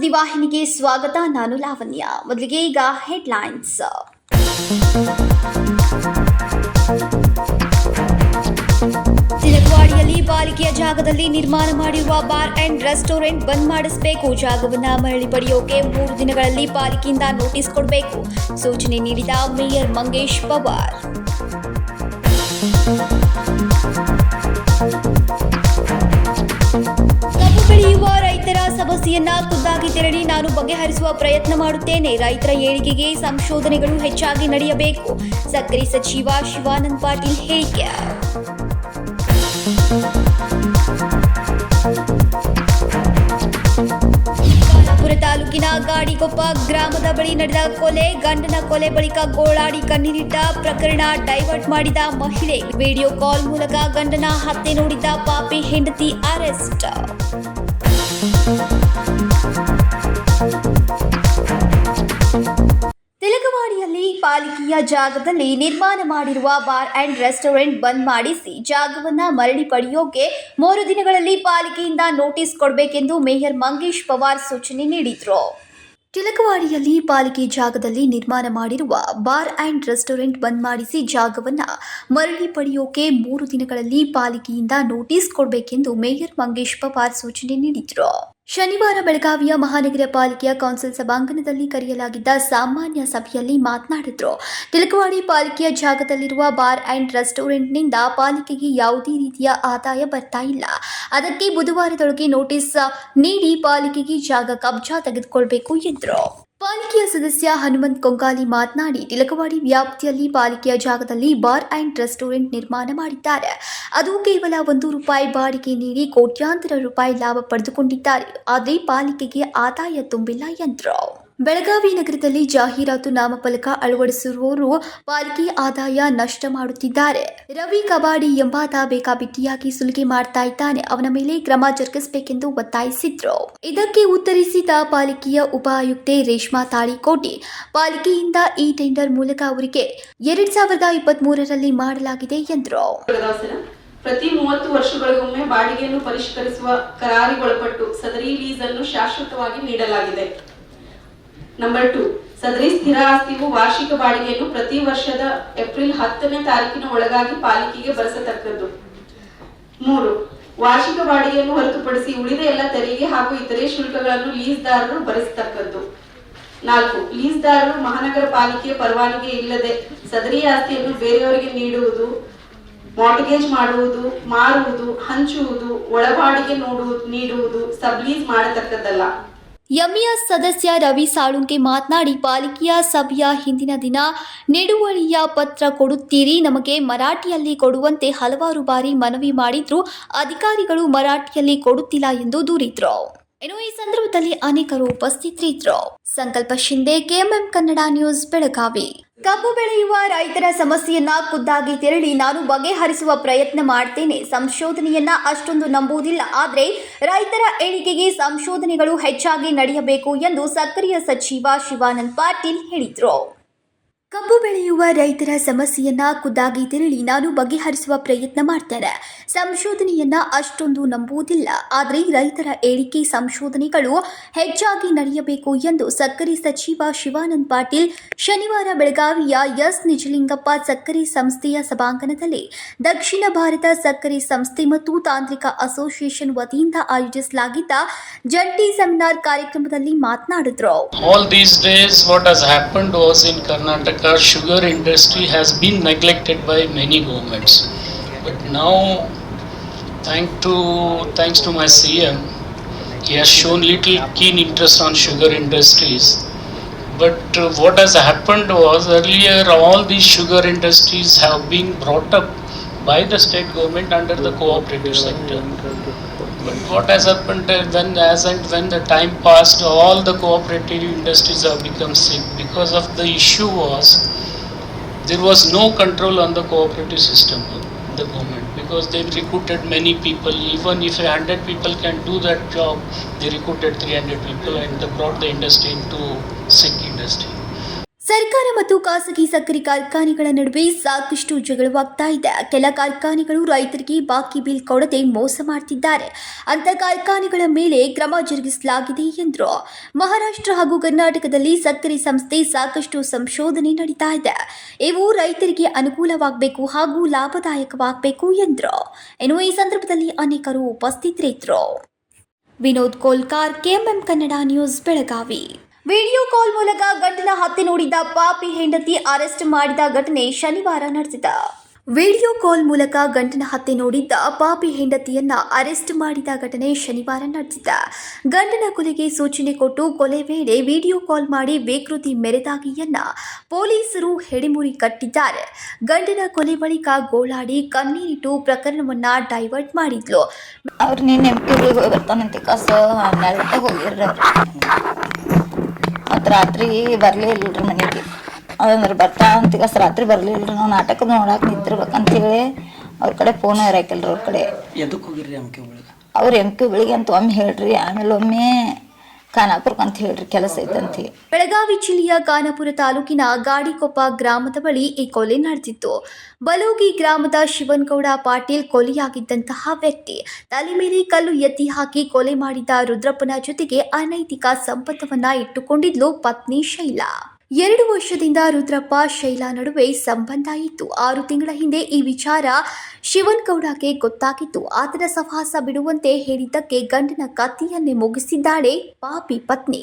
ಸುದ್ದಿವಾಹಿನಿಗೆ ಸ್ವಾಗತ. ನಾನು ಲಾವಣ್ಯ. ಮೊದಲಿಗೆ ಈಗ ಹೆಡ್ಲೈನ್ಸ್. ತಿಲಕವಾಡಿಯಲ್ಲಿ ಪಾಲಿಕೆಯ ಜಾಗದಲ್ಲಿ ನಿರ್ಮಾಣ ಮಾಡಿರುವ ಬಾರ್ ಅಂಡ್ ರೆಸ್ಟೋರೆಂಟ್ ಬಂದ್ ಮಾಡಿಸಬೇಕು. ಜಾಗವನ್ನು ಮರಳಿ ಪಡೆಯೋಕೆ 3 ದಿನಗಳಲ್ಲಿ ಪಾಲಿಕೆಯಿಂದ ನೋಟಿಸ್ ಕೊಡಬೇಕು. ಸೂಚನೆ ನೀಡಿದ ಮೇಯರ್ ಮಂಗೇಶ್ ಪವಾರ್. ಕಬ್ಬು ಬೆಳೆಯುವ ರೈತರ ಸಮಸ್ಯೆಯನ್ನ ಖುದ್ದಾಗಿ ತೆರಳಿ ನಾನು ಬಗೆಹರಿಸುವ ಪ್ರಯತ್ನ ಮಾಡುತ್ತೇನೆ. ರೈತರ ಏಳಿಗೆಗೆ ಸಂಶೋಧನೆಗಳು ಹೆಚ್ಚಾಗಿ ನಡೆಯಬೇಕು. ಸಕ್ಕರೆ ಸಚಿವ ಶಿವಾನಂದ ಪಾಟೀಲ್ ಹೇಳಿಕೆ. ಖಾನಾಪುರ ತಾಲೂಕಿನ ಗಾಡಿಕೊಪ್ಪ ಗ್ರಾಮದ ಬಳಿ ನಡೆದ ಕೊಲೆ, ಗಂಡನ ಕೊಲೆ ಬಳಿಕ ಗೋಳಾಡಿ ಕಣ್ಣೀರಿಟ್ಟ ಪ್ರಕರಣ. ಡೈವರ್ಟ್ ಮಾಡಿದ ಮಹಿಳೆ, ವಿಡಿಯೋ ಕಾಲ್ ಮೂಲಕ ಗಂಡನ ಹತ್ಯೆ ನೋಡಿದ್ದ ಪಾಪಿ ಹೆಂಡತಿ ಅರೆಸ್ಟ್. ತಿಲಕವಾಡಿಯಲ್ಲಿ ಪಾಲಿಕೆಯ ಜಾಗದಲ್ಲಿ ನಿರ್ಮಾಣ ಮಾಡಿರುವ ಬಾರ್ ಅಂಡ್ ರೆಸ್ಟೋರೆಂಟ್ ಬಂದ್ ಮಾಡಿಸಿ ಜಾಗವನ್ನ ಮರಳಿ ಪಡೆಯೋಕೆ 3 ದಿನಗಳಲ್ಲಿ ಪಾಲಿಕೆಯಿಂದ ನೋಟಿಸ್ ಕೊಡಬೇಕೆಂದು ಮೇಯರ್ ಮಂಗೇಶ್ ಪವಾರ್ ಸೂಚನೆ ನೀಡಿದರು. ತಿಲಕವಾಡಿಯಲ್ಲಿ ಪಾಲಿಕೆ ಜಾಗದಲ್ಲಿ ನಿರ್ಮಾಣ ಮಾಡಿರುವ ಬಾರ್ ಅಂಡ್ ರೆಸ್ಟೋರೆಂಟ್ ಬಂದ್ ಮಾಡಿಸಿ ಜಾಗವನ್ನ ಮರಳಿ ಪಡೆಯೋಕೆ 3 ದಿನಗಳಲ್ಲಿ ಪಾಲಿಕೆಯಿಂದ ನೋಟಿಸ್ ಕೊಡಬೇಕೆಂದು ಮೇಯರ್ ಮಂಗೇಶ್ ಪವಾರ್ ಸೂಚನೆ ನೀಡಿದರು. ಶನಿವಾರ ಬೆಳಗಾವಿಯ ಮಹಾನಗರ ಪಾಲಿಕೆಯ ಕೌನ್ಸಿಲ್ ಸಭಾಂಗಣದಲ್ಲಿ ಕರೆಯಲಾಗಿದ್ದ ಸಾಮಾನ್ಯ ಸಭೆಯಲ್ಲಿ ಮಾತನಾಡಿದರು. ತಿಲಕವಾಡಿ ಪಾಲಿಕೆಯ ಜಾಗದಲ್ಲಿರುವ ಬಾರ್ ಅಂಡ್ ರೆಸ್ಟೋರೆಂಟ್ನಿಂದ ಪಾಲಿಕೆಗೆ ಯಾವುದೇ ರೀತಿಯ ಆದಾಯ ಬರ್ತಾ ಇಲ್ಲ. ಅದಕ್ಕೆ ಬುಧವಾರದೊಳಗೆ ನೋಟಿಸ್ ನೀಡಿ ಪಾಲಿಕೆಗೆ ಜಾಗ ಕಬ್ಜಾ ತೆಗೆದುಕೊಳ್ಳಬೇಕು ಎಂದರು. ಪಾಲಿಕೆಯ ಸದಸ್ಯ ಹನುಮಂತ್ ಕೊಂಗಾಲಿ ಮಾತನಾಡಿ, ತಿಲಕವಾಡಿ ವ್ಯಾಪ್ತಿಯಲ್ಲಿ ಪಾಲಿಕೆಯ ಜಾಗದಲ್ಲಿ ಬಾರ್ ಅಂಡ್ ರೆಸ್ಟೋರೆಂಟ್ ನಿರ್ಮಾಣ ಮಾಡಿದ್ದಾರೆ. ಅದು ಕೇವಲ ₹1 ಬಾಡಿಗೆ ನೀಡಿ ಕೋಟ್ಯಾಂತರ ರೂಪಾಯಿ ಲಾಭ ಪಡೆದುಕೊಂಡಿದ್ದಾರೆ. ಆದರೆ ಪಾಲಿಕೆಗೆ ಆದಾಯ ತುಂಬಿಲ್ಲ ಎಂದರು. ಬೆಳಗಾವಿ ನಗರದಲ್ಲಿ ಜಾಹೀರಾತು ನಾಮಫಲಕ ಅಳವಡಿಸಿರುವವರು ಪಾಲಿಕೆ ಆದಾಯ ನಷ್ಟ ಮಾಡುತ್ತಿದ್ದಾರೆ. ರವಿ ಕಬಾಡಿ ಎಂಬಾತ ಬೇಕಾಬಿಟ್ಟಿಯಾಗಿ ಸುಲಿಗೆ ಮಾಡ್ತಾ ಇದ್ದಾನೆ. ಅವನ ಮೇಲೆ ಕ್ರಮ ಜರುಗಿಸಬೇಕೆಂದು ಒತ್ತಾಯಿಸಿದ್ರು. ಇದಕ್ಕೆ ಉತ್ತರಿಸಿದ ಪಾಲಿಕೆಯ ಉಪ ಆಯುಕ್ತೆ ರೇಷ್ಮಾ ತಾಳಿಕೋಟಿ, ಪಾಲಿಕೆಯಿಂದ ಈ ಟೆಂಡರ್ ಮೂಲಕ ಅವರಿಗೆ 2023ರಲ್ಲಿ ಮಾಡಲಾಗಿದೆ ಎಂದರು. ಪ್ರತಿ 30 ವರ್ಷಗಳಿಗೊಮ್ಮೆ ಬಾಡಿಗೆಯನ್ನು ಪರಿಷ್ಕರಿಸುವ ಕರಾರಿಗೊಳಪಟ್ಟು ಸದರಿ ಲೀಸ್ ಅನ್ನು ಶಾಶ್ವತವಾಗಿ ನೀಡಲಾಗಿದೆ. ನಂಬರ್ 2, ಸದರಿ ಸ್ಥಿರ ಆಸ್ತಿಯು ವಾರ್ಷಿಕ ಬಾಡಿಗೆಯನ್ನು ಪ್ರತಿ ವರ್ಷದ ಏಪ್ರಿಲ್ 10ನೇ ತಾರೀಕಿನ ಒಳಗಾಗಿ ಪಾಲಿಕೆಗೆ ಬರೆಸತಕ್ಕದ್ದು. 3, ವಾರ್ಷಿಕ ಬಾಡಿಗೆಯನ್ನು ಹೊರತುಪಡಿಸಿ ಉಳಿದ ಎಲ್ಲ ತೆರಿಗೆ ಹಾಗೂ ಇತರೆ ಶುಲ್ಕಗಳನ್ನು ಲೀಸ್ದಾರರು ಭರಿಸತಕ್ಕದ್ದು. 4, ಲೀಸ್ದಾರರು ಮಹಾನಗರ ಪಾಲಿಕೆಯ ಪರವಾನಗಿ ಇಲ್ಲದೆ ಸದರಿ ಆಸ್ತಿಯನ್ನು ಬೇರೆಯವರಿಗೆ ನೀಡುವುದು, ಮಾರ್ಟ್ಗೇಜ್ ಮಾಡುವುದು, ಮಾರುವುದು, ಹಂಚುವುದು, ಒಳಬಾಡಿಗೆ ನೀಡುವುದು ಸಬ್ಲೀಸ್ ಮಾಡತಕ್ಕದ್ದಲ್ಲ. ಎಂಇಎಸ್ ಸದಸ್ಯ ರವಿ ಸಾಳುಂಕೆ ಮಾತನಾಡಿ, ಪಾಲಿಕೆಯ ಸಭೆಯ ಹಿಂದಿನ ದಿನ ನಿಡುವಳಿಯ ಪತ್ರ ಕೊಡುತ್ತೀರಿ, ನಮಗೆ ಮರಾಠಿಯಲ್ಲಿ ಕೊಡುವಂತೆ ಹಲವಾರು ಬಾರಿ ಮನವಿ ಮಾಡಿದ್ರು, ಅಧಿಕಾರಿಗಳು ಮರಾಠಿಯಲ್ಲಿ ಕೊಡುತ್ತಿಲ್ಲ ಎಂದು ದೂರಿದ್ರು. ಇನ್ನು ಈ ಸಂದರ್ಭದಲ್ಲಿ ಅನೇಕರು ಉಪಸ್ಥಿತರಿದ್ದರು. ಸಂಕಲ್ಪ ಶಿಂದೆ, ಕೆಎಂಎಂ ಕನ್ನಡ ನ್ಯೂಸ್, ಬೆಳಗಾವಿ. ಕಬ್ಬು ಬೆಳೆಯುವ ರೈತರ ಸಮಸ್ಯೆಯನ್ನ ಖುದ್ದಾಗಿ ತೆರಳಿ ನಾನು ಬಗೆಹರಿಸುವ ಪ್ರಯತ್ನ ಮಾಡ್ತೇನೆ. ಸಂಶೋಧನೆಯನ್ನ ಅಷ್ಟೊಂದು ನಂಬುವುದಿಲ್ಲ, ಆದರೆ ರೈತರ ಏಳಿಗೆಗೆ ಸಂಶೋಧನೆಗಳು ಹೆಚ್ಚಾಗಿ ನಡೆಯಬೇಕು ಎಂದು ಸಕ್ಕರೆ ಸಚಿವ ಶಿವಾನಂದ ಪಾಟೀಲ್ ಹೇಳಿದರು. ಕಬ್ಬು ಬೆಳೆಯುವ ರೈತರ ಸಮಸ್ಯೆಯನ್ನ ಖುದ್ದಾಗಿ ತೆರಳಿ ನಾನು ಬಗೆಹರಿಸುವ ಪ್ರಯತ್ನ ಮಾಡ್ತೇನೆ. ಸಂಶೋಧನೆಯನ್ನ ಅಷ್ಟೊಂದು ನಂಬುವುದಿಲ್ಲ, ಆದರೆ ರೈತರ ಏಳಿಗೆ ಸಂಶೋಧನೆಗಳು ಹೆಚ್ಚಾಗಿ ನಡೆಯಬೇಕು ಎಂದು ಸಕ್ಕರೆ ಸಚಿವ ಶಿವಾನಂದ ಪಾಟೀಲ್ ಶನಿವಾರ ಬೆಳಗಾವಿಯ ಎಸ್ ನಿಜಲಿಂಗಪ್ಪ ಸಕ್ಕರೆ ಸಂಸ್ಥೆಯ ಸಭಾಂಗಣದಲ್ಲಿ ದಕ್ಷಿಣ ಭಾರತ ಸಕ್ಕರೆ ಸಂಸ್ಥೆ ಮತ್ತು ತಾಂತ್ರಿಕ ಅಸೋಸಿಯೇಷನ್ ವತಿಯಿಂದ ಆಯೋಜಿಸಲಾಗಿದ್ದ ಜಂಟಿ ಸೆಮಿನಾರ್ ಕಾರ್ಯಕ್ರಮದಲ್ಲಿ ಮಾತನಾಡಿದರು. All these days what has happened was in Karnataka sugar industry has been neglected by many governments, but now thanks to my CM, he has shown little keen interest on sugar industries. But what has happened was earlier all these sugar industries have been brought up by the state government under the cooperative sector. But what has happened when the time passed, all the cooperative industries have become sick because of the issue was there was no control on the cooperative system of the government, because they recruited many people. Even if 100 people can do that job, they recruited 300 people and they brought the industry into sick industry. ಸರ್ಕಾರ ಮತ್ತು ಖಾಸಗಿ ಸಕ್ಕರೆ ಕಾರ್ಖಾನೆಗಳ ನಡುವೆ ಸಾಕಷ್ಟು ಜಗಳವಾಗ್ತಾ ಇದೆ. ಕೆಲ ಕಾರ್ಖಾನೆಗಳು ರೈತರಿಗೆ ಬಾಕಿ ಬಿಲ್ ಕೊಡದೆ ಮೋಸ ಮಾಡ್ತಿದ್ದಾರೆ. ಅಂತ ಕಾರ್ಖಾನೆಗಳ ಮೇಲೆ ಕ್ರಮ ಜರುಗಿಸಲಾಗಿದೆ ಎಂದರು. ಮಹಾರಾಷ್ಟ್ರ ಹಾಗೂ ಕರ್ನಾಟಕದಲ್ಲಿ ಸಕ್ಕರೆ ಸಂಸ್ಥೆ ಸಾಕಷ್ಟು ಸಂಶೋಧನೆ ನಡೀತಾ ಇದೆ. ಇವು ರೈತರಿಗೆ ಅನುಕೂಲವಾಗಬೇಕು ಹಾಗೂ ಲಾಭದಾಯಕವಾಗಬೇಕು ಎಂದರು. ಇನ್ನು ಈ ಸಂದರ್ಭದಲ್ಲಿ ಅನೇಕರು ಉಪಸ್ಥಿತರಿದ್ದರು. Vinod Kolkar, KMM Kannada news, Belagavi. Video call ಮೂಲಕ ಗಂಡನ ಹತ್ಯೆ ನೋಡಿದ ಪಾಪಿ ಹೆಂಡತಿ ಅರೆಸ್ಟ್ ಮಾಡಿದ ಘಟನೆ ಶನಿವಾರ ನಡೆದಿದೆ. ವಿಡಿಯೋ ಕಾಲ್ ಮೂಲಕ ಗಂಡನ ಹತ್ಯೆ ನೋಡಿದ್ದ ಪಾಪಿ ಹೆಂಡತಿಯನ್ನ ಅರೆಸ್ಟ್ ಮಾಡಿದ ಘಟನೆ ಶನಿವಾರ ನಡೆದಿದೆ. ಗಂಡನ ಕೊಲೆಗೆ ಸೂಚನೆ ಕೊಟ್ಟು ಕೊಲೆ ವೇಳೆ ವಿಡಿಯೋ ಕಾಲ್ ಮಾಡಿ ವಿಕೃತಿ ಮೆರೆದಾಗಿಯನ್ನ ಪೊಲೀಸರು ಹೆಡೆಮುರಿ ಕಟ್ಟಿದ್ದಾರೆ. ಗಂಡನ ಕೊಲೆ ಬಳಿಕ ಗೋಳಾಡಿ ಕಣ್ಣೀರಿಟ್ಟು ಪ್ರಕರಣವನ್ನ ಡೈವರ್ಟ್ ಮಾಡಿದ್ಲು. ಅವ್ರು ನೀನು ಎಂಪಿಗಳಿಗೆ ಹೋಗಿ ಬರ್ತಾನಂತೆ ಕಾಸು 12 ಗಂಟೆಗೆ ಹೋಗಿರ್ರಿ ಮತ್ತು ರಾತ್ರಿ ಬರಲೇ ಇಲ್ಲರಿ ಮನೆಗೆ. ಅದಂದ್ರೆ ಬರ್ತಾ ಅಂತ ರಾತ್ರಿ ಬರಲಿಲ್ಲರಿ. ನಾವು ನಾಟಕ ನೋಡಕ್ಕೆ ನಿಂತಿರ್ಬೇಕಂತೇಳಿ ಅವ್ರ ಕಡೆ ಫೋನ್ ಇರಾಕಿಲ್ರಿ. ಅವ್ರ ಕಡೆ ಎದಕ್ಕೆ ಹೋಗಿರ್ರಿ ಎಮ್ಕೆ ಒಳಗೆ? ಅವ್ರು ಎಮ್ಕೆ ಅಂತ ಒಮ್ಮೆ ಹೇಳ್ರಿ, ಆಮೇಲೆ ಒಮ್ಮೆ ಖಾನಾಪುರಕ್ಕೆ ಅಂತ ಹೇಳ್ರಿ ಕೆಲಸ ಐತಂತ. ಬೆಳಗಾವಿ ಜಿಲ್ಲೆಯ ಖಾನಾಪುರ ತಾಲೂಕಿನ ಗಾಡಿಕೊಪ್ಪ ಗ್ರಾಮದ ಬಳಿ ಈ ಕೊಲೆ ನಡೆದಿತ್ತು. ಬಲೋಗಿ ಗ್ರಾಮದ ಶಿವನಗೌಡ ಪಾಟೀಲ್ ಕೊಲೆಯಾಗಿದ್ದಂತಹ ವ್ಯಕ್ತಿ ತಲೆ ಮೇಲೆ ಕಲ್ಲು ಎತ್ತಿ ಹಾಕಿ ಕೊಲೆ ಮಾಡಿದ ರುದ್ರಪ್ಪನ ಜೊತೆಗೆ ಅನೈತಿಕ ಸಂಬಂಧವನ್ನ ಇಟ್ಟುಕೊಂಡಿದ್ಲು ಪತ್ನಿ ಶೈಲಾ. 2 ವರ್ಷದಿಂದ ರುದ್ರಪ್ಪ ಶೈಲಾ ನಡುವೆ ಸಂಬಂಧ ಇತ್ತು. 6 ತಿಂಗಳ ಹಿಂದೆ ಈ ವಿಚಾರ ಶಿವನಗೌಡಗೆ ಗೊತ್ತಾಗಿತ್ತು. ಆತನ ಸಹವಾಸ ಬಿಡುವಂತೆ ಹೇಳಿದ್ದಕ್ಕೆ ಗಂಡನ ಕತ್ತಿಯನ್ನೇ ಮುಗಿಸಿದ್ದಾಳೆ ಪಾಪಿ ಪತ್ನಿ.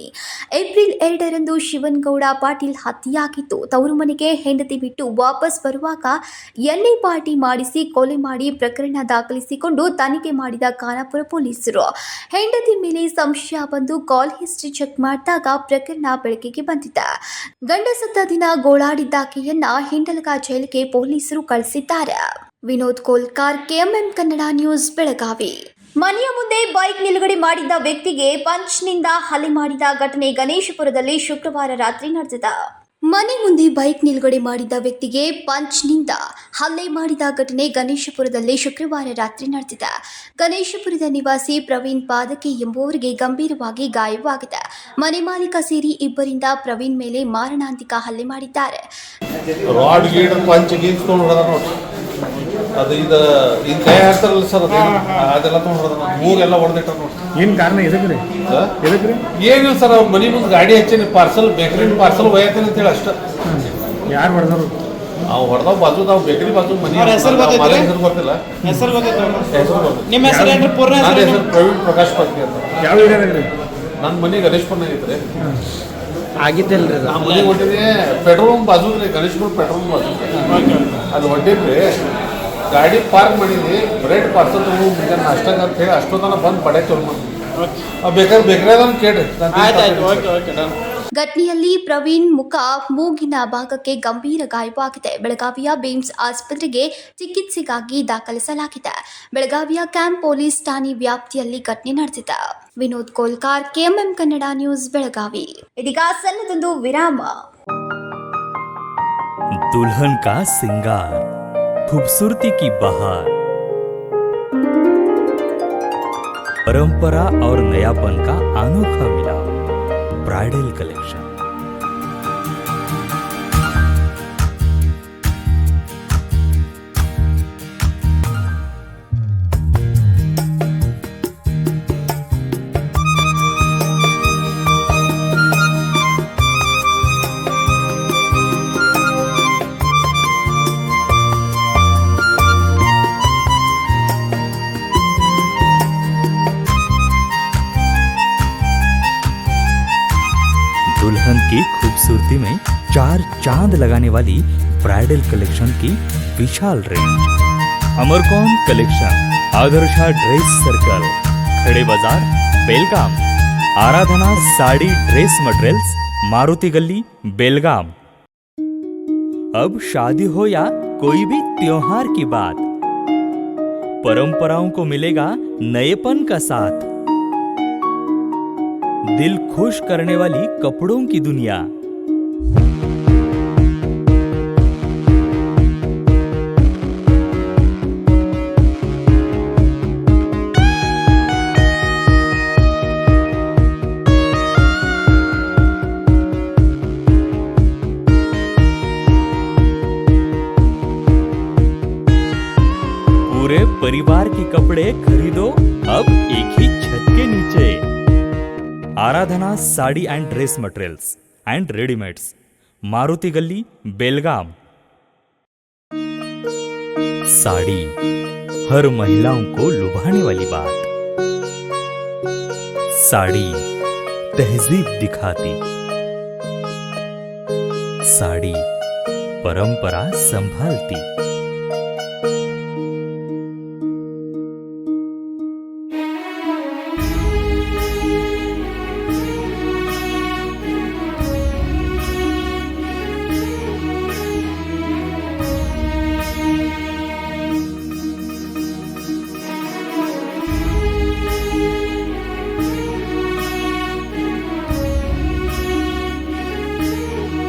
ಏಪ್ರಿಲ್ 2ರಂದು ಶಿವನಗೌಡ ಪಾಟೀಲ್ ಹತ್ಯೆಯಾಗಿತ್ತು. ತವರು ಮನೆಗೆ ಹೆಂಡತಿ ಬಿಟ್ಟು ವಾಪಸ್ ಬರುವಾಗ ಎಣ್ಣೆ ಪಾರ್ಟಿ ಮಾಡಿಸಿ ಕೊಲೆ ಮಾಡಿ ಪ್ರಕರಣ ದಾಖಲಿಸಿಕೊಂಡು ತನಿಖೆ ಮಾಡಿದ ಖಾನಾಪುರ ಪೊಲೀಸರು ಹೆಂಡತಿ ಮೇಲೆ ಸಂಶಯ ಬಂದು ಕಾಲ್ ಹಿಸ್ಟ್ರಿ ಚೆಕ್ ಮಾಡಿದಾಗ ಪ್ರಕರಣ ಬೆಳಕಿಗೆ ಬಂದಿದೆ. ಗಂಡ ಸತ್ತ ದಿನ ಗೋಳಾಡಿದ್ದಾಕೆಯನ್ನ ಹಿಂಡಲಗ ಜೈಲಿಗೆ ಪೊಲೀಸರು ಕಳಿಸಿದ್ದಾರೆ. Vinod Kolkar, KMM Kannada news, Belagavi. ಮನೆಯ ಮುಂದೆ ಬೈಕ್ ನಿಲುಗಡೆ ಮಾಡಿದ್ದ ವ್ಯಕ್ತಿಗೆ ಪಂಚ್ನಿಂದ ಹಲ್ಲೆ ಮಾಡಿದ ಘಟನೆ ಗಣೇಶಪುರದಲ್ಲಿ ಶುಕ್ರವಾರ ರಾತ್ರಿ ನಡೆದಿದೆ. ಮನೆ ಮುಂದೆ ಬೈಕ್ ನಿಲುಗಡೆ ಮಾಡಿದ ವ್ಯಕ್ತಿಗೆ ಪಂಚ್ನಿಂದ ಹಲ್ಲೆ ಮಾಡಿದ ಘಟನೆ ಗಣೇಶಪುರದಲ್ಲಿ ಶುಕ್ರವಾರ ರಾತ್ರಿ ನಡೆದಿದೆ. ಗಣೇಶಪುರದ ನಿವಾಸಿ ಪ್ರವೀಣ್ ಪಾದಕಿ ಎಂಬುವರಿಗೆ ಗಂಭೀರವಾಗಿ ಗಾಯವಾಗಿದೆ. ಮನೆ ಮಾಲೀಕ ಸೇರಿ ಇಬ್ಬರಿಂದ ಪ್ರವೀಣ್ ಮೇಲೆ ಮಾರಣಾಂತಿಕ ಹಲ್ಲೆ ಮಾಡಿದ್ದಾರೆ. ರಾಡ್ ಗೀಡ್ ಪಂಚ್ ಗೀನ್ ತೊಗೊಂಡು ಹೊಡೆದ ನೋಡಿ. ಅದು ಇದು ಈಗ ಕೈ ಹಾಕ್ತಾರಲ್ಲ ಸರ್, ಅದೆಲ್ಲ ತೊಗೊಂಡು ಹೊಡೆದ ಮೂಗೆಲ್ಲ ಹೊಡೆದಿಟ್ಟ ನೋಡಿ. ಏನು ಕಾರಣ ಎದಕ್ರಿ? ಏನಿಲ್ಲ ಸರ್, ಅವ್ರ ಮನೆ ಮುಂದೆ ಗಾಡಿ ಹಚ್ಚಿ ಪಾರ್ಸಲ್ ಬೇಕ್ರಿ ಪಾರ್ಸಲ್ ಒಯ್ಯತ್ತೇನೆ ಅಂತೇಳಿ ಅಷ್ಟ. ಯಾರು ಹೊಡೆದ್ರು? ನಾವು ಹೊಡೆದವ್ ಬಾಜು ನಾವು ಬೇಕ್ರಿ ಬಾಜು ಮನೆ ಹೆಸರು ಗೊತ್ತಿಲ್ಲ. ಹೆಸರು ಗೊತ್ತಿಲ್ಲ. ನಿಮ್ಮ ನನ್ನ ಹೆಸರು ಪ್ರವೀಣ್ ಪ್ರಕಾಶ್ ಪಾತ್ರಿ ಅಂತ. ಯಾವ ಏರಿಯಾದಾಗ್ರಿ? ನನ್ನ ಮನೆ ಗಣೇಶ್ಪುರ ಐತ್ರಿ. ಆಗಿದ್ದಲ್ರಿ ಆ ಮನೆ ಹೊಟ್ಟಿದ್ರಿ ಪೆಟ್ರೋಲ್ ಪಂಪ್ ಬಾಜು ರೀ, ಗಣೇಶ್ಪುರ ಪೆಟ್ರೋಲ್ ಬಾಜು ಅದು ಹೊಟ್ಟಿದ್ರಿ. ಗಾಡಿ ಪಾರ್ಕ್ ಮಾಡಿದ್ವಿ, ಬ್ರೆಡ್ ಪಾರ್ಸಲ್ ತಗೊಂಡು ಮುಂಜಾನೆ ನಾಷ್ಟಕ್ಕೆ ಅಂತ ಹೇಳಿ ಅಷ್ಟೊತ್ತನ ಬಂದು ಬಡೆ ಚೋಲ್ ಮಾಡಿ ಬೇಕಾದ್ರೆ ಬೇಕ್ರಿ ಕೇಳ್ರಿ. ಘಟನೆಯಲ್ಲಿ ಪ್ರವೀಣ್ ಮುಖ, ಮೂಗಿನ ಭಾಗಕ್ಕೆ ಗಂಭೀರ ಗಾಯವಾಗಿದೆ. ಬೆಳಗಾವಿಯ ಬೇಮ್ಸ್ ಆಸ್ಪತ್ರೆಗೆ ಚಿಕಿತ್ಸೆಗಾಗಿ ದಾಖಲಿಸಲಾಗಿದೆ. ಬೆಳಗಾವಿಯ ಕ್ಯಾಂಪ್ ಪೊಲೀಸ್ ಠಾಣೆ ವ್ಯಾಪ್ತಿಯಲ್ಲಿ ಘಟನೆ ನಡೆದಿದೆ. Vinod Kolkar, KMM Kannada news, Belagavi. ಇದೀಗ ಸಣ್ಣದೊಂದು ವಿರಾಮ. दुल्हन का सिंगार, खूबसूरती की बहार, परंपरा और नयापन का अनोखा मिलाप, ब्राइडल कलेक्शन। दुल्हन की खूबसूरती में 4 चांद लगाने वाली ब्राइडल कलेक्शन की विशाल रेंज। अमरकॉन collection, Adarsha dress circle, Khade Bazaar, Belgaum. Aradhana sari dress materials, Maruti Galli, Belgaum. अब शादी हो या कोई भी त्योहार की बात, परंपराओं को मिलेगा नएपन का साथ। दिल खुश करने वाली कपड़ों की दुनिया। परिवार के कपड़े खरीदो अब एक ही छत के नीचे। Aradhana sari and dress materials and readymades, Maruti Galli, Belgaum. Sari हर महिलाओं को लुभाने वाली बात। साड़ी तहजीब दिखाती, साड़ी परंपरा संभालती।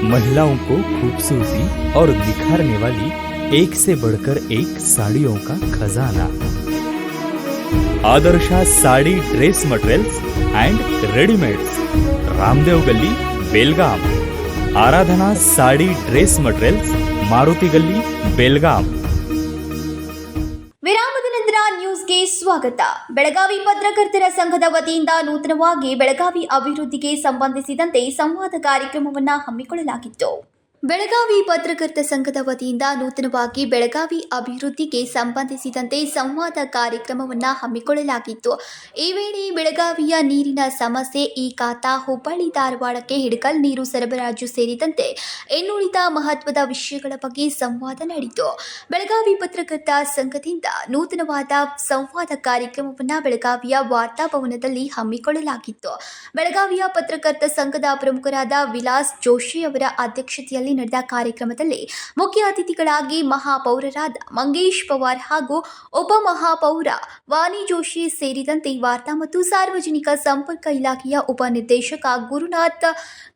महिलाओं को खूबसूरती और निखारने वाली एक से बढ़कर एक साड़ियों का खजाना। Adarsha sari dress materials and readymades, Ramdev गली, बेलगाम। आराधना साड़ी ड्रेस मटेरियल्स, मारुति गली, बेलगाम। ವಿರಾಮದ ನಂತರ ನ್ಯೂಸ್ಗೆ ಸ್ವಾಗತ. ಬೆಳಗಾವಿ ಪತ್ರಕರ್ತರ ಸಂಘದ ವತಿಯಿಂದ ನೂತನವಾಗಿ ಬೆಳಗಾವಿ ಅಭಿವೃದ್ಧಿಗೆ ಸಂಬಂಧಿಸಿದಂತೆ ಸಂವಾದ ಕಾರ್ಯಕ್ರಮವನ್ನು ಹಮ್ಮಿಕೊಳ್ಳಲಾಗಿತ್ತು. ಬೆಳಗಾವಿ ಪತ್ರಕರ್ತ ಸಂಘದ ವತಿಯಿಂದ ನೂತನವಾಗಿ ಬೆಳಗಾವಿ ಅಭಿವೃದ್ಧಿಗೆ ಸಂಬಂಧಿಸಿದಂತೆ ಸಂವಾದ ಕಾರ್ಯಕ್ರಮವನ್ನು ಹಮ್ಮಿಕೊಳ್ಳಲಾಗಿತ್ತು. ಈ ವೇಳೆ ಬೆಳಗಾವಿಯ ನೀರಿನ ಸಮಸ್ಯೆ, ಈ ಖಾತಾ, ಹುಬ್ಬಳ್ಳಿ ಧಾರವಾಡಕ್ಕೆ ಹಿಡಕಲ್ ನೀರು ಸರಬರಾಜು ಸೇರಿದಂತೆ ಇನ್ನುಳಿದ ಮಹತ್ವದ ವಿಷಯಗಳ ಬಗ್ಗೆ ಸಂವಾದ ನಡೆಯಿತು. ಬೆಳಗಾವಿ ಪತ್ರಕರ್ತ ಸಂಘದಿಂದ ನೂತನವಾದ ಸಂವಾದ ಕಾರ್ಯಕ್ರಮವನ್ನು ಬೆಳಗಾವಿಯ ವಾರ್ತಾಭವನದಲ್ಲಿ ಹಮ್ಮಿಕೊಳ್ಳಲಾಗಿತ್ತು. ಬೆಳಗಾವಿಯ ಪತ್ರಕರ್ತ ಸಂಘದ ಪ್ರಮುಖರಾದ ವಿಲಾಸ್ ಜೋಶಿ ಅವರ ಅಧ್ಯಕ್ಷತೆಯಲ್ಲಿ ನಡೆದ ಕಾರ್ಯಕ್ರಮದಲ್ಲಿ ಮುಖ್ಯ ಅತಿಥಿಗಳಾಗಿ ಮಹಾಪೌರರಾದ ಮಂಗೇಶ್ ಪವಾರ್ ಹಾಗೂ ಉಪಮಹಾಪೌರ ವಾಣಿ ಜೋಶಿ ಸೇರಿದಂತೆ ವಾರ್ತಾ ಮತ್ತು ಸಾರ್ವಜನಿಕ ಸಂಪರ್ಕ ಇಲಾಖೆಯ ಉಪನಿರ್ದೇಶಕ ಗುರುನಾಥ್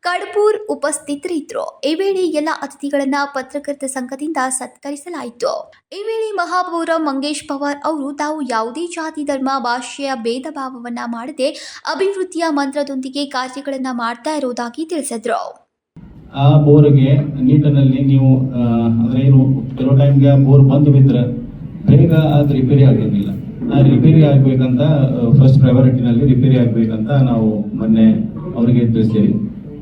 ಕಡಪೂರ್ ಉಪಸ್ಥಿತರಿದ್ದರು. ಈ ವೇಳೆ ಎಲ್ಲ ಅತಿಥಿಗಳನ್ನ ಪತ್ರಕರ್ತ ಸಂಘದಿಂದ ಸತ್ಕರಿಸಲಾಯಿತು. ಈ ವೇಳೆ ಮಹಾಪೌರ ಮಂಗೇಶ್ ಪವಾರ್ ಅವರು ತಾವು ಯಾವುದೇ ಜಾತಿ, ಧರ್ಮ, ಭಾಷೆಯ ಭೇದ ಭಾವವನ್ನ ಮಾಡದೆ ಅಭಿವೃದ್ಧಿಯ ಮಂತ್ರದೊಂದಿಗೆ ಕಾರ್ಯಗಳನ್ನ ಮಾಡ್ತಾ ಇರುವುದಾಗಿ ತಿಳಿಸಿದ್ರು. ಆ ಬೋರ್ಗೆ ನೀಟಿನಲ್ಲಿ ನೀವು ಅಂದರೆ ಏನು ಕೆಲವು ಟೈಮ್ಗೆ ಬೋರ್ ಬಂದು ಬಿದ್ದರೆ ಬೇಗ ಅದು ರಿಪೇರಿ ಆಗಿರಲಿಲ್ಲ. ಆ ರಿಪೇರಿ ಆಗಬೇಕಂತ ಫಸ್ಟ್ ಪ್ರಯಾರಿಟಿನಲ್ಲಿ ರಿಪೇರಿ ಆಗಬೇಕಂತ ನಾವು ಮೊನ್ನೆ ಅವರಿಗೆ ತಿಳಿಸ್ತೀವಿ.